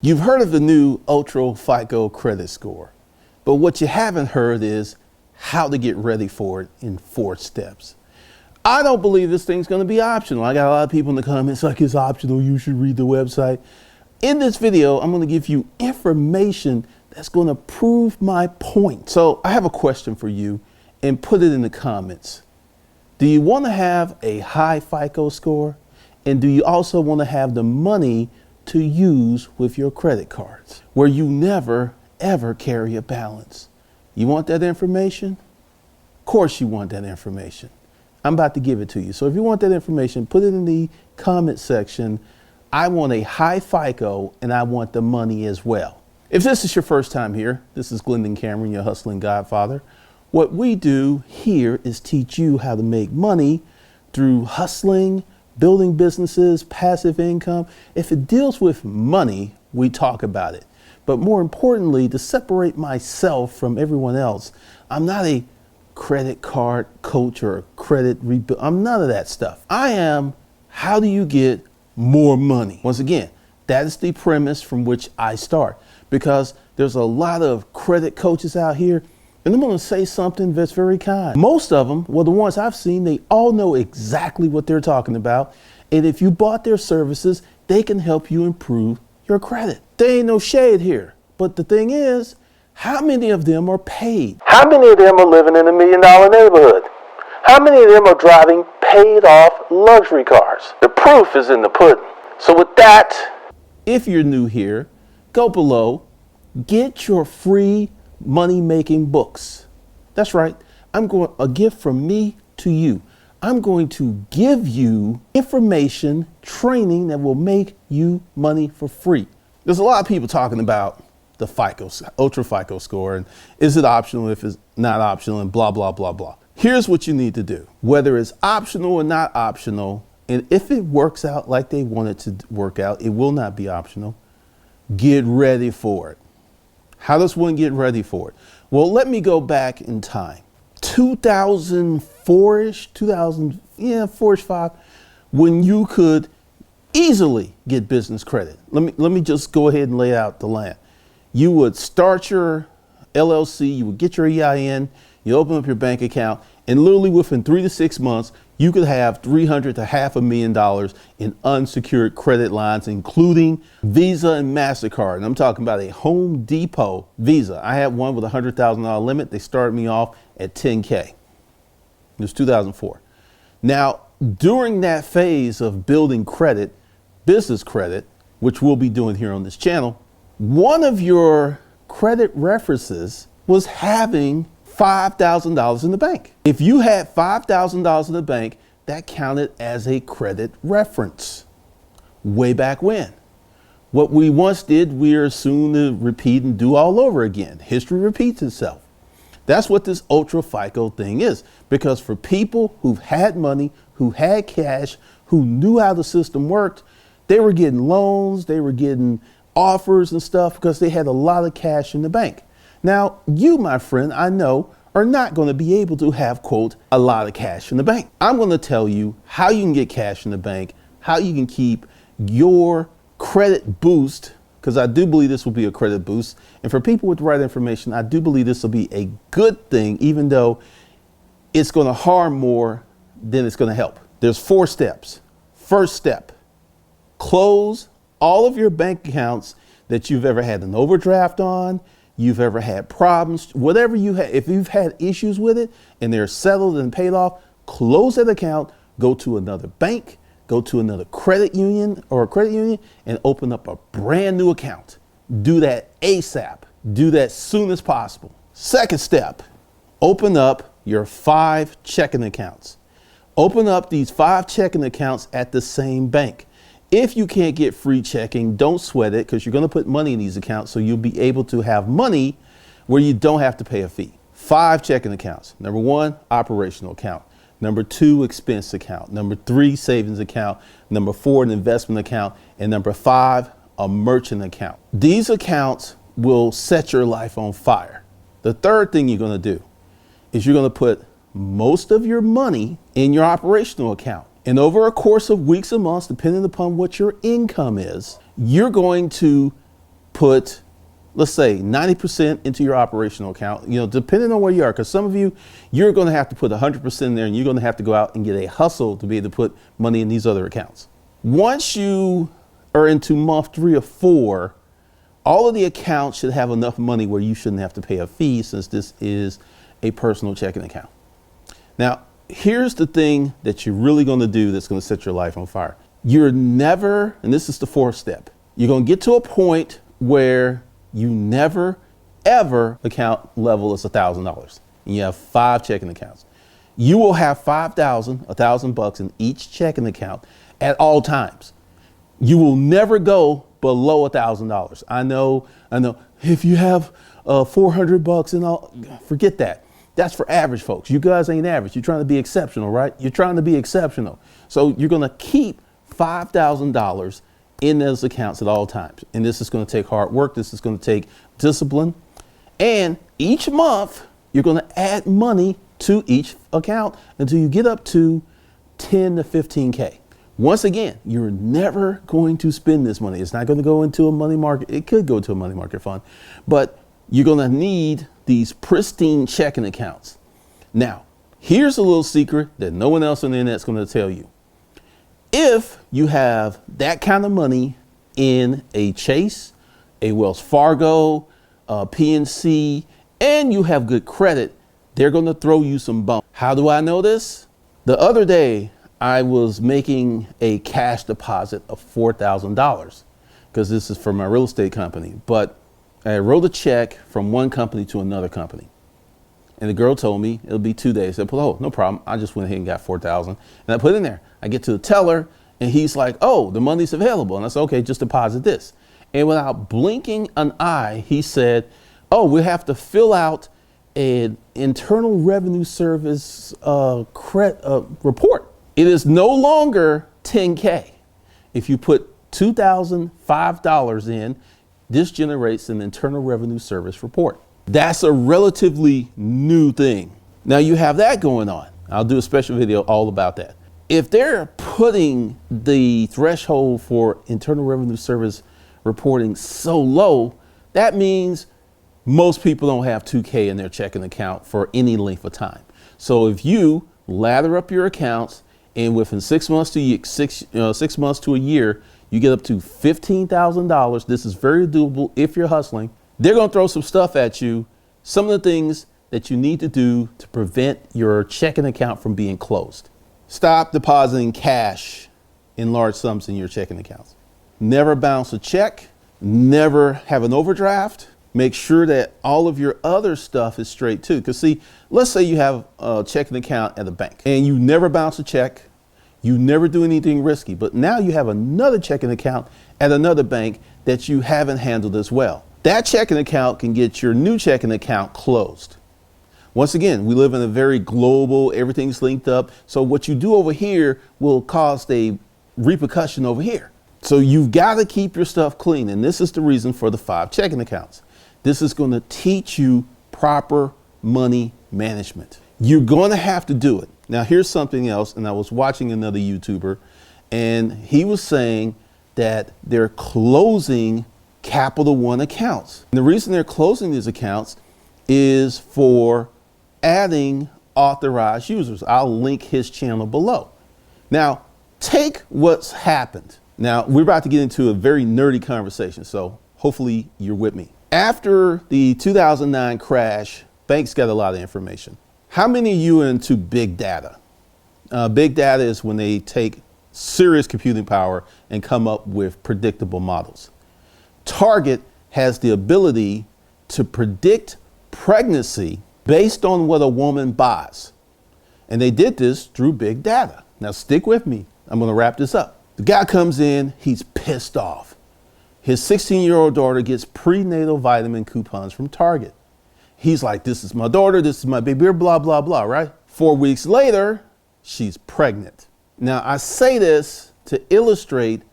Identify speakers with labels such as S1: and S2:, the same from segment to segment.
S1: You've heard of the new Ultra FICO credit score, but what you haven't heard is how to get ready for it in 4 steps. I don't believe this thing's going to be optional. I got a lot of people in the comments like it's optional, you should read the website. In this video, I'm going to give you information that's going to prove my point. So I have a question for you and put it in the comments. Do you want to have a high FICO score? And do you also want to have the money to use with your credit cards where you never ever carry a balance? You want that information? Of course you want that information. I'm about to give it to you. So if you want that information, put it in the comment section. I want a high FICO and I want the money as well. If this is your first time here, this is Glendon Cameron, your hustling godfather. What we do here is teach you how to make money through hustling, building businesses, passive income. If it deals with money, we talk about it. But more importantly, to separate myself from everyone else, I'm not a credit card coach or a credit rebuild. I'm none of that stuff. I am, how do you get more money? Once again, that is the premise from which I start, because there's a lot of credit coaches out here, and I'm going to say something that's very kind. Most of them, well, the ones I've seen, they all know exactly what they're talking about. And if you bought their services, they can help you improve your credit. There ain't no shade here. But the thing is, how many of them are paid? How many of them are living in a $1 million neighborhood? How many of them are driving paid off luxury cars? The proof is in the pudding. So with that, if you're new here, go below, get your free money-making books. That's right. A gift from me to you. I'm going to give you information, training that will make you money for free. There's a lot of people talking about the FICO, Ultra FICO score, and is it optional if it's not optional, and blah, blah, blah, blah. Here's what you need to do. Whether it's optional or not optional, and if it works out like they want it to work out, it will not be optional. Get ready for it. How does one get ready for it? Well, let me go back in time. 2004-ish, 4-ish, 5, when you could easily get business credit. Let me just go ahead and lay out the land. You would start your LLC, you would get your EIN, you open up your bank account, and literally within 3 to 6 months, you could have $300,000 to $500,000 in unsecured credit lines, including Visa and MasterCard. And I'm talking about a Home Depot Visa. I had one with a $100,000 limit. They started me off at $10K. It was 2004. Now, during that phase of building credit, business credit, which we'll be doing here on this channel, one of your credit references was having $5,000 in the bank. If you had $5,000 in the bank, that counted as a credit reference way back when. What we once did, we are soon to repeat and do all over again. History repeats itself. That's what this Ultra FICO thing is, because for people who've had money, who had cash, who knew how the system worked, they were getting loans, they were getting offers and stuff because they had a lot of cash in the bank. Now, you, my friend, I know, are not going to be able to have, quote, a lot of cash in the bank. I'm going to tell you how you can get cash in the bank, how you can keep your credit boost, because I do believe this will be a credit boost. And for people with the right information, I do believe this will be a good thing, even though it's going to harm more than it's going to help. There's 4 steps. First step, close all of your bank accounts that you've ever had an overdraft on, you've ever had problems, whatever you had. If you've had issues with it and they're settled and paid off, close that account, go to another bank, go to another credit union and open up a brand new account. Do that ASAP. Do that soon as possible. Second step, open up your 5 checking accounts. Open up these 5 checking accounts at the same bank. If you can't get free checking, don't sweat it, because you're going to put money in these accounts, so you'll be able to have money where you don't have to pay a fee. 5 checking accounts. Number 1, operational account. Number 2, expense account. Number 3, savings account. Number 4, an investment account. And number 5, a merchant account. These accounts will set your life on fire. The third thing you're going to do is you're going to put most of your money in your operational account. And over a course of weeks and months, depending upon what your income is, you're going to put, let's say 90% into your operational account, depending on where you are, because some of you, you're going to have to put 100% in there, and you're going to have to go out and get a hustle to be able to put money in these other accounts. Once you are into month 3 or 4, all of the accounts should have enough money where you shouldn't have to pay a fee, since this is a personal checking account. Now, here's the thing that you're really going to do that's going to set your life on fire. You're never, and this is the 4th step, you're going to get to a point where you never, ever account level is $1,000. And you have 5 checking accounts. You will have $1,000 in each checking account at all times. You will never go below $1,000. I know. If you have $400 and all, forget that. That's for average folks. You guys ain't average. You're trying to be exceptional, right? You're trying to be exceptional. So you're going to keep $5,000 in those accounts at all times. And this is going to take hard work. This is going to take discipline. And each month, you're going to add money to each account until you get up to 10 to 15K. Once again, you're never going to spend this money. It's not going to go into a money market. It could go to a money market fund, but you're going to need these pristine checking accounts. Now, here's a little secret that no one else on the internet is going to tell you. If you have that kind of money in a Chase, a Wells Fargo, a PNC, and you have good credit, they're going to throw you some bumps. How do I know this? The other day, I was making a cash deposit of $4,000 because this is for my real estate company. But I wrote a check from one company to another company. And the girl told me it'll be 2 days. I said, oh, no problem. I just went ahead and got $4,000 and I put it in there. I get to the teller and he's like, oh, the money's available. And I said, okay, just deposit this. And without blinking an eye, he said, oh, we have to fill out an Internal Revenue Service report. It is no longer 10K. If you put $2,005 in, this generates an Internal Revenue Service report. That's a relatively new thing. Now you have that going on. I'll do a special video all about that. If they're putting the threshold for Internal Revenue Service reporting so low, that means most people don't have 2K in their checking account for any length of time. So if you lather up your accounts and within 6 months to 6 months to a year, you get up to $15,000. This is very doable if you're hustling. They're going to throw some stuff at you. Some of the things that you need to do to prevent your checking account from being closed. Stop depositing cash in large sums in your checking accounts. Never bounce a check. Never have an overdraft. Make sure that all of your other stuff is straight too. Because see, let's say you have a checking account at a bank and you never bounce a check. You never do anything risky, but now you have another checking account at another bank that you haven't handled as well. That checking account can get your new checking account closed. Once again, we live in a very global, everything's linked up. So what you do over here will cause a repercussion over here. So you've got to keep your stuff clean. And this is the reason for the 5 checking accounts. This is going to teach you proper money management. You're going to have to do it. Now, here's something else. And I was watching another YouTuber and he was saying that they're closing Capital One accounts. And the reason they're closing these accounts is for adding authorized users. I'll link his channel below. Now, take what's happened. Now, we're about to get into a very nerdy conversation, so hopefully you're with me. After the 2009 crash, banks got a lot of information. How many of you are into big data? Big data is when they take serious computing power and come up with predictable models. Target has the ability to predict pregnancy based on what a woman buys. And they did this through big data. Now stick with me. I'm going to wrap this up. The guy comes in, he's pissed off. His 16-year-old daughter gets prenatal vitamin coupons from Target. He's like, this is my daughter, this is my baby, blah, blah, blah, right? 4 weeks later, she's pregnant. Now I say this to illustrate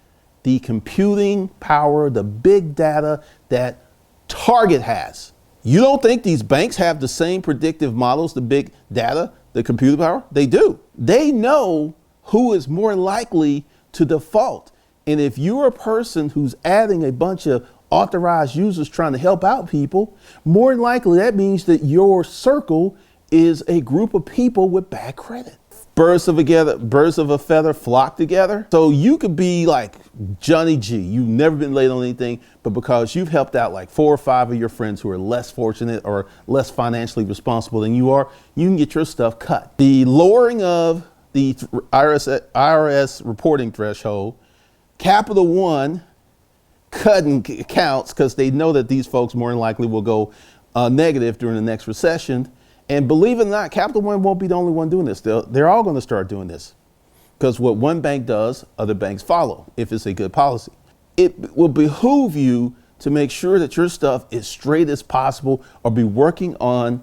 S1: the computing power, the big data that Target has. You don't think these banks have the same predictive models, the big data, the computer power? They do. They know who is more likely to default. And if you're a person who's adding a bunch of authorized users trying to help out people, more than likely that means that your circle is a group of people with bad credit. Birds of a feather flock together. So you could be like Johnny G. You've never been late on anything, but because you've helped out like 4 or 5 of your friends who are less fortunate or less financially responsible than you are, you can get your stuff cut. The lowering of the IRS reporting threshold, Capital One cutting accounts because they know that these folks more than likely will go negative during the next recession. And believe it or not, Capital One won't be the only one doing this. They're all going to start doing this because what one bank does, other banks follow if it's a good policy. It will behoove you to make sure that your stuff is straight as possible or be working on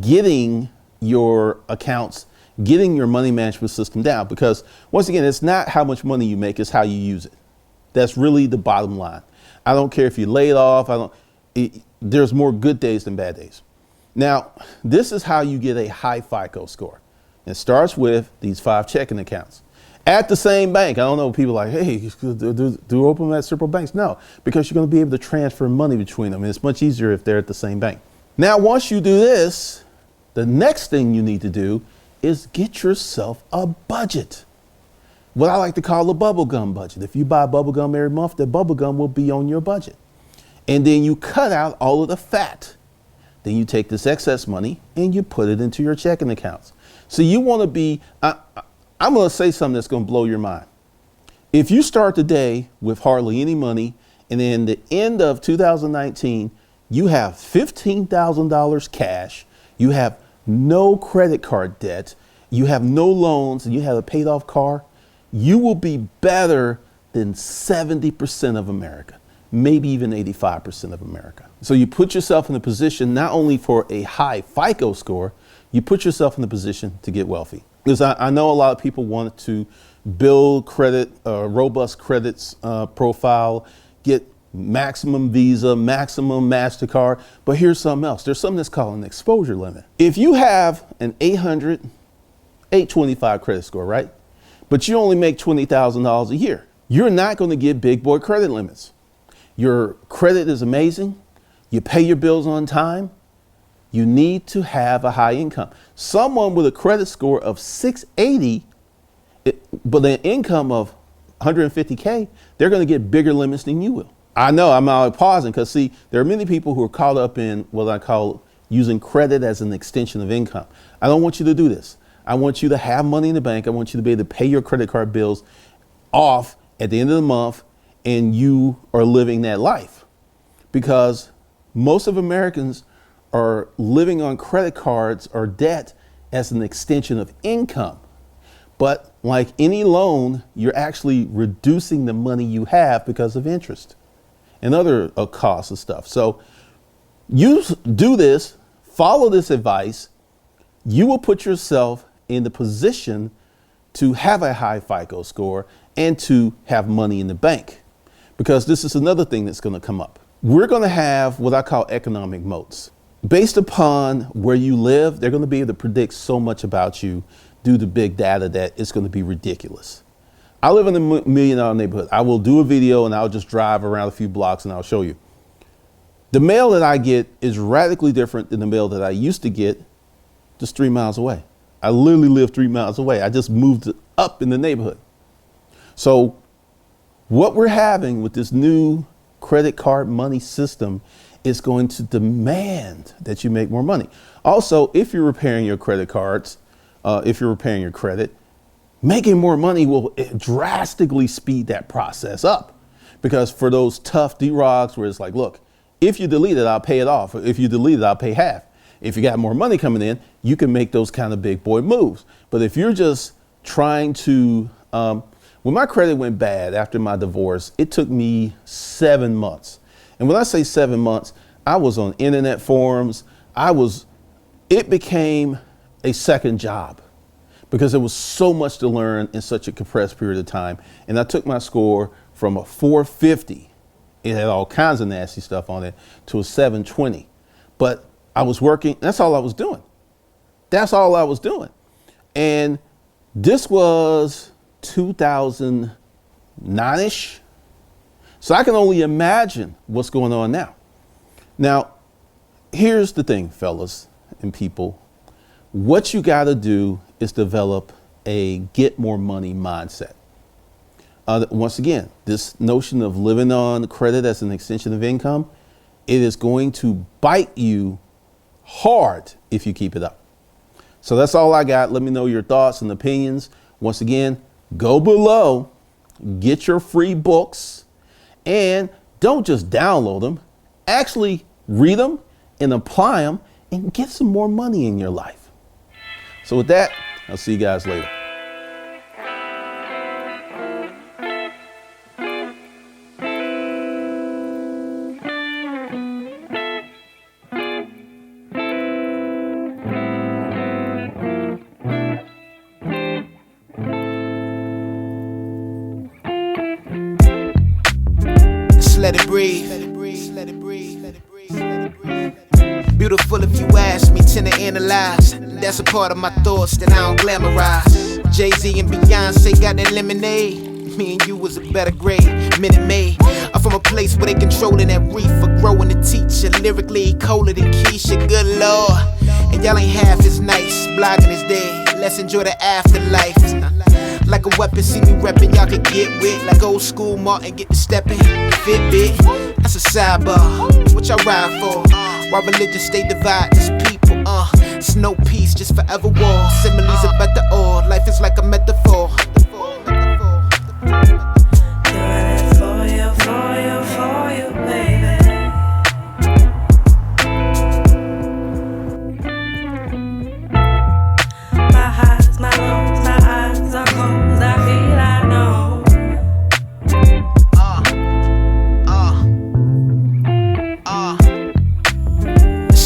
S1: getting your accounts, getting your money management system down. Because once again, it's not how much money you make, it's how you use it. That's really the bottom line. I don't care if you're laid off. There's more good days than bad days. Now, this is how you get a high FICO score. It starts with these 5 checking accounts at the same bank. I don't know, people like, hey, do open them at several banks? No, because you're going to be able to transfer money between them. And it's much easier if they're at the same bank. Now, once you do this, the next thing you need to do is get yourself a budget. What I like to call a bubblegum budget. If you buy bubblegum every month, the bubblegum will be on your budget. And then you cut out all of the fat. Then you take this excess money and you put it into your checking accounts. So you want to be, I'm going to say something that's going to blow your mind. If you start the day with hardly any money and then the end of 2019, you have $15,000 cash, you have no credit card debt, you have no loans, and you have a paid off car, you will be better than 70% of America. Maybe even 85% of America. So you put yourself in a position not only for a high FICO score, you put yourself in a position to get wealthy. Because I know a lot of people want to build credit, robust credits profile, get maximum Visa, maximum MasterCard, but here's something else. There's something that's called an exposure limit. If you have an 825 credit score, right? But you only make $20,000 a year, you're not going to get big boy credit limits. Your credit is amazing. You pay your bills on time. You need to have a high income. Someone with a credit score of 680, but an income of 150K, they're going to get bigger limits than you will. I know I'm out pausing because see, there are many people who are caught up in what I call using credit as an extension of income. I don't want you to do this. I want you to have money in the bank. I want you to be able to pay your credit card bills off at the end of the month, and you are living that life. Because most of Americans are living on credit cards or debt as an extension of income. But like any loan, you're actually reducing the money you have because of interest and other costs and stuff. So you do this, follow this advice, you will put yourself in the position to have a high FICO score and to have money in the bank. Because this is another thing that's going to come up. We're going to have what I call economic moats. Based upon where you live, they're going to be able to predict so much about you due to big data that it's going to be ridiculous. I live in a $1 million neighborhood. I will do a video and I'll just drive around a few blocks and I'll show you. The mail that I get is radically different than the mail that I used to get just 3 miles away. I literally live 3 miles away. I just moved up in the neighborhood. So what we're having with this new credit card money system is going to demand that you make more money. Also, if you're repairing your credit cards, if you're repairing your credit, making more money will drastically speed that process up. Because for those tough D-Rocks where it's like, look, if you delete it, I'll pay it off. If you delete it, I'll pay half. If you got more money coming in, you can make those kind of big boy moves. But if you're just trying to, when my credit went bad after my divorce, it took me 7 months. And when I say 7 months, I was on internet forums. It became a second job because there was so much to learn in such a compressed period of time. And I took my score from a 450. It had all kinds of nasty stuff on it to a 720. But I was working. That's all I was doing. That's all I was doing. And this was 2009-ish. So I can only imagine what's going on now. Now, here's the thing, fellas and people. What you got to do is develop a get more money mindset. Once again, this notion of living on credit as an extension of income, it is going to bite you hard if you keep it up. So that's all I got. Let me know your thoughts and opinions. Once again, go below, get your free books, and don't just download them. Actually read them and apply them and get some more money in your life. So with that, I'll see you guys later.
S2: Let it breathe. Beautiful if you ask me, tend to analyze. That's a part of my thoughts that I don't glamorize. Jay-Z and Beyonce got that lemonade. Me and you was a better grade, Minute Maid. I'm from a place where they controlling that reefer, growing the teacher, lyrically colder than Keisha. Good Lord, and y'all ain't half as nice. Blogging is dead, let's enjoy the afterlife. Like a weapon, see me reppin', y'all can get with. Like old school Martin, get to steppin'. Fitbit, that's a sidebar. What y'all ride for? Why religion stay divided? This people, it's no peace, just forever war. Similes about the oil, life is like a metaphor.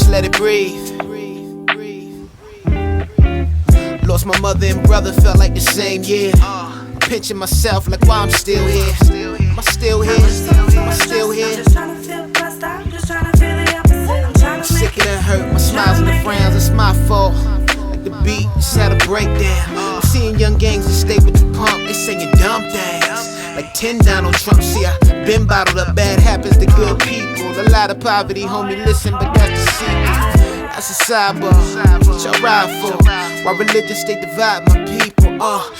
S2: Let it breathe. Lost my mother and brother, felt like the same year. Pinching myself like why I'm still here. Am I still here? Am I still here? I'm sick of the hurt, my smiles and the frowns, it's my fault. Like the beat, just had a breakdown. I'm seeing young gangs that stay with the pump, they singing dumb things. Like 10 Donald Trump, see I been bottled up, bad happens to good people. A lot of poverty, homie, listen, but that's the secret. That's a sidebar, what y'all ride for? Why religion stay divide my people?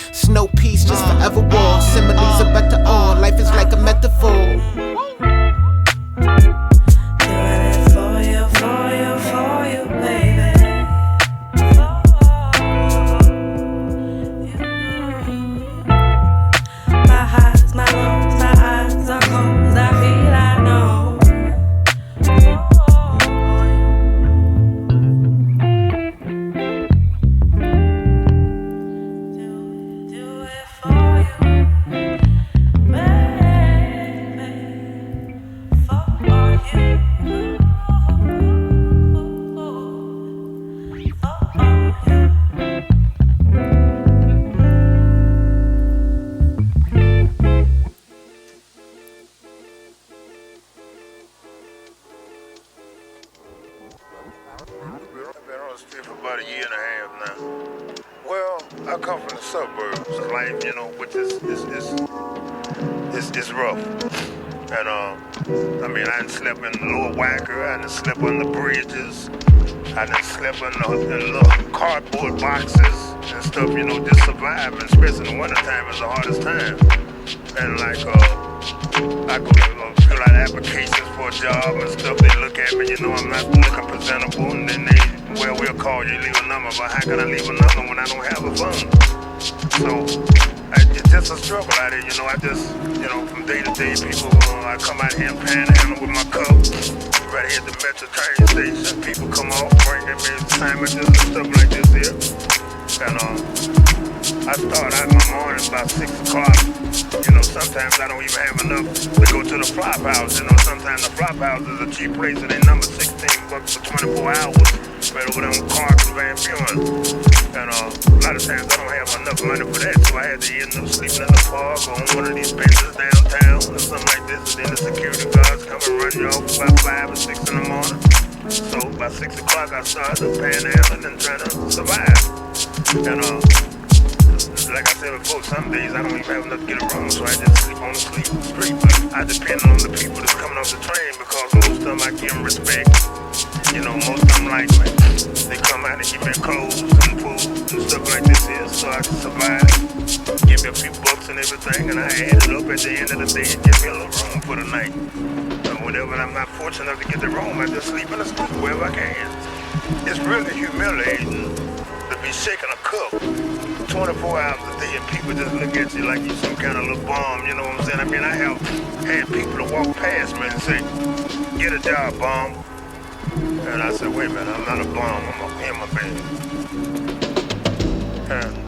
S2: It's no peace, just forever war. Similes about the all, life is like a metaphor.
S3: I've been on the street for about a year and a half now. Well, I come from the suburbs. Life, which is rough. And I done slept in the Lower Wacker, I done slept on the bridges, I done slept in the little cardboard boxes and stuff, just surviving, especially in the wintertime is the hardest time. And I go fill out applications for a job and stuff. They look at me, I'm not looking presentable, and then we'll call you, leave a number. But how can I leave a number when I don't have a phone? So it's just a struggle out here, I just, from day to day, people, I come out here and panhandle with my cup. Right here at the Metro train station, people come off, bringing me sandwiches and stuff like this here. And I start out in the morning about 6 o'clock. Sometimes I don't even have enough to go to the flop house. Sometimes the flop house is a cheap place and they number $16 for 24 hours. Right over there on Clark and Van Buren. And a lot of times I don't have enough money for that, so I had to end up sleeping in the park or on one of these benches downtown or something like this. And then the security guards come and run you off about 5 or 6 in the morning. So by 6 o'clock I started panhandling and trying to survive. And like I said before, some days I don't even have enough to get a room, so I just sleep on the street. But I depend on the people that's coming off the train because most of them I give them respect. You know, most of them like me. They come out and give me clothes and food and stuff like this here so I can survive. Give me a few bucks and everything, and I add it up at the end of the day and give me a little room for the night. And whenever I'm not fortunate enough to get the room, I just sleep in the street wherever I can. It's really humiliating to be shaking a cup 24 hours a day and people just look at you like you some kind of little bum, you know what I'm saying? I mean, I have had people to walk past me and say, get a job, bum. And I said, wait a minute, I'm not a bum, I'm a human being. And